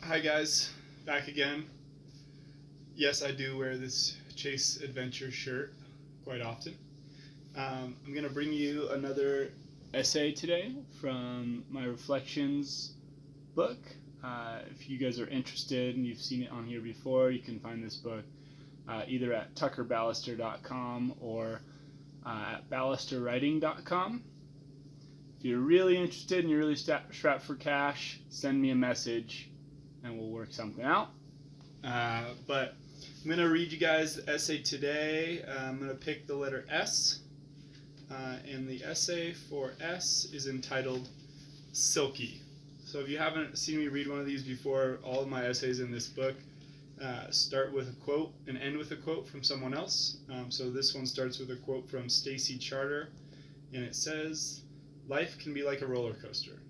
Hi guys, back again. Yes, I do wear this Chase Adventure shirt quite often. I'm going to bring you another essay today from my Reflections book. If you guys are interested and you've seen it on here before, you can find this book either at tuckerballister.com or at ballisterwriting.com. If you're really interested and you're really strapped for cash, send me a message and we'll work something out. But I'm going to read you guys the essay today. I'm going to pick the letter S. And the essay for S is entitled Silky. So if you haven't seen me read one of these before, all of my essays in this book start with a quote and end with a quote from someone else. So this one starts with a quote from Stacy Charter, and it says, "Life can be like a roller coaster.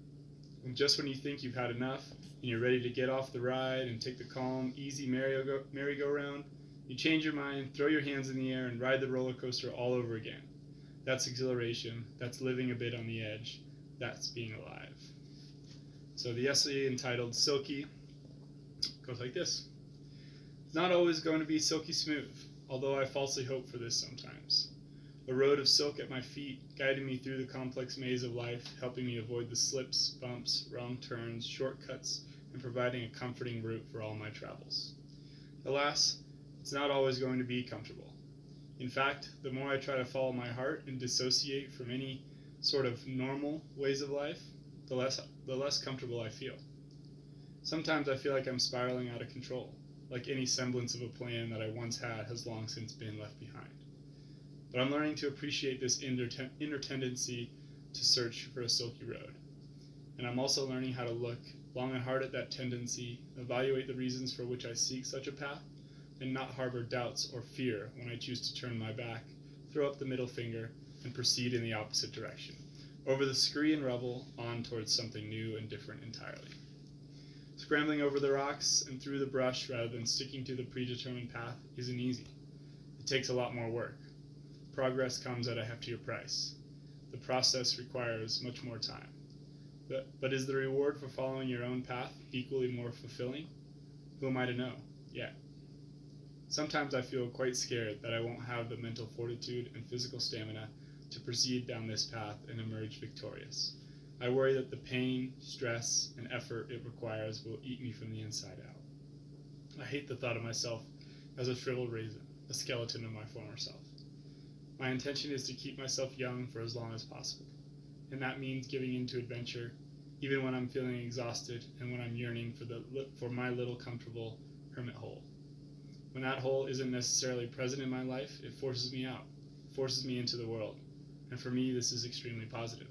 And just when you think you've had enough and you're ready to get off the ride and take the calm, easy merry-go-round, you change your mind, throw your hands in the air, and ride the roller coaster all over again. That's exhilaration. That's living a bit on the edge. That's being alive." So the essay entitled Silky goes like this. "It's not always going to be silky smooth, although I falsely hope for this sometimes. A road of silk at my feet, guiding me through the complex maze of life, helping me avoid the slips, bumps, wrong turns, shortcuts, and providing a comforting route for all my travels. Alas, it's not always going to be comfortable. In fact, the more I try to follow my heart and dissociate from any sort of normal ways of life, the less comfortable I feel. Sometimes I feel like I'm spiraling out of control, like any semblance of a plan that I once had has long since been left behind. But I'm learning to appreciate this inner tendency to search for a silky road. And I'm also learning how to look long and hard at that tendency, evaluate the reasons for which I seek such a path, and not harbor doubts or fear when I choose to turn my back, throw up the middle finger, and proceed in the opposite direction, over the scree and rubble, on towards something new and different entirely. Scrambling over the rocks and through the brush rather than sticking to the predetermined path isn't easy. It takes a lot more work. Progress comes at a heftier price. The process requires much more time. But is the reward for following your own path equally more fulfilling? Who am I to know? Yet. Sometimes I feel quite scared that I won't have the mental fortitude and physical stamina to proceed down this path and emerge victorious. I worry that the pain, stress, and effort it requires will eat me from the inside out. I hate the thought of myself as a shriveled raisin, a skeleton of my former self. My intention is to keep myself young for as long as possible, and that means giving in to adventure, even when I'm feeling exhausted and when I'm yearning for my little comfortable hermit hole. When that hole isn't necessarily present in my life, it forces me out, forces me into the world, and for me this is extremely positive.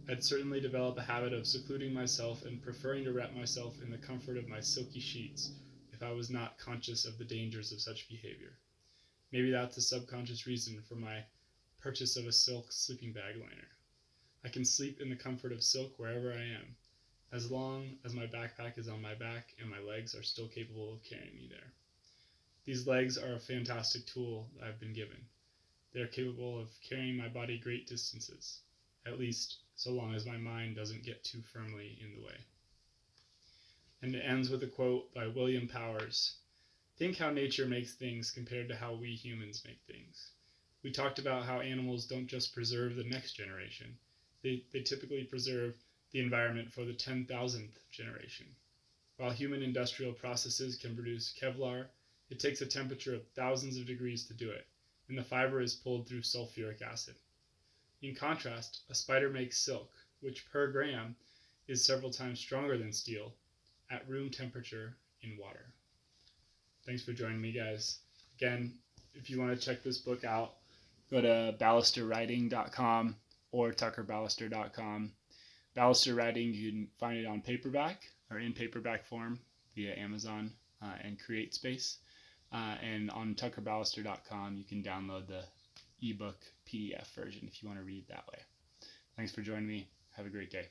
I'd certainly develop a habit of secluding myself and preferring to wrap myself in the comfort of my silky sheets if I was not conscious of the dangers of such behavior. Maybe that's a subconscious reason for my purchase of a silk sleeping bag liner. I can sleep in the comfort of silk wherever I am, as long as my backpack is on my back and my legs are still capable of carrying me there. These legs are a fantastic tool I've been given. They are capable of carrying my body great distances, at least so long as my mind doesn't get too firmly in the way." And it ends with a quote by William Powers. "Think how nature makes things compared to how we humans make things. We talked about how animals don't just preserve the next generation. They typically preserve the environment for the 10,000th generation. While human industrial processes can produce Kevlar, it takes a temperature of thousands of degrees to do it, and the fiber is pulled through sulfuric acid. In contrast, a spider makes silk, which per gram is several times stronger than steel, at room temperature in water." Thanks for joining me, guys. Again, if you want to check this book out, go to ballisterwriting.com or tuckerballister.com. Ballister Writing, you can find it on paperback or in paperback form via Amazon and CreateSpace. And on tuckerballister.com, you can download the ebook PDF version if you want to read that way. Thanks for joining me. Have a great day.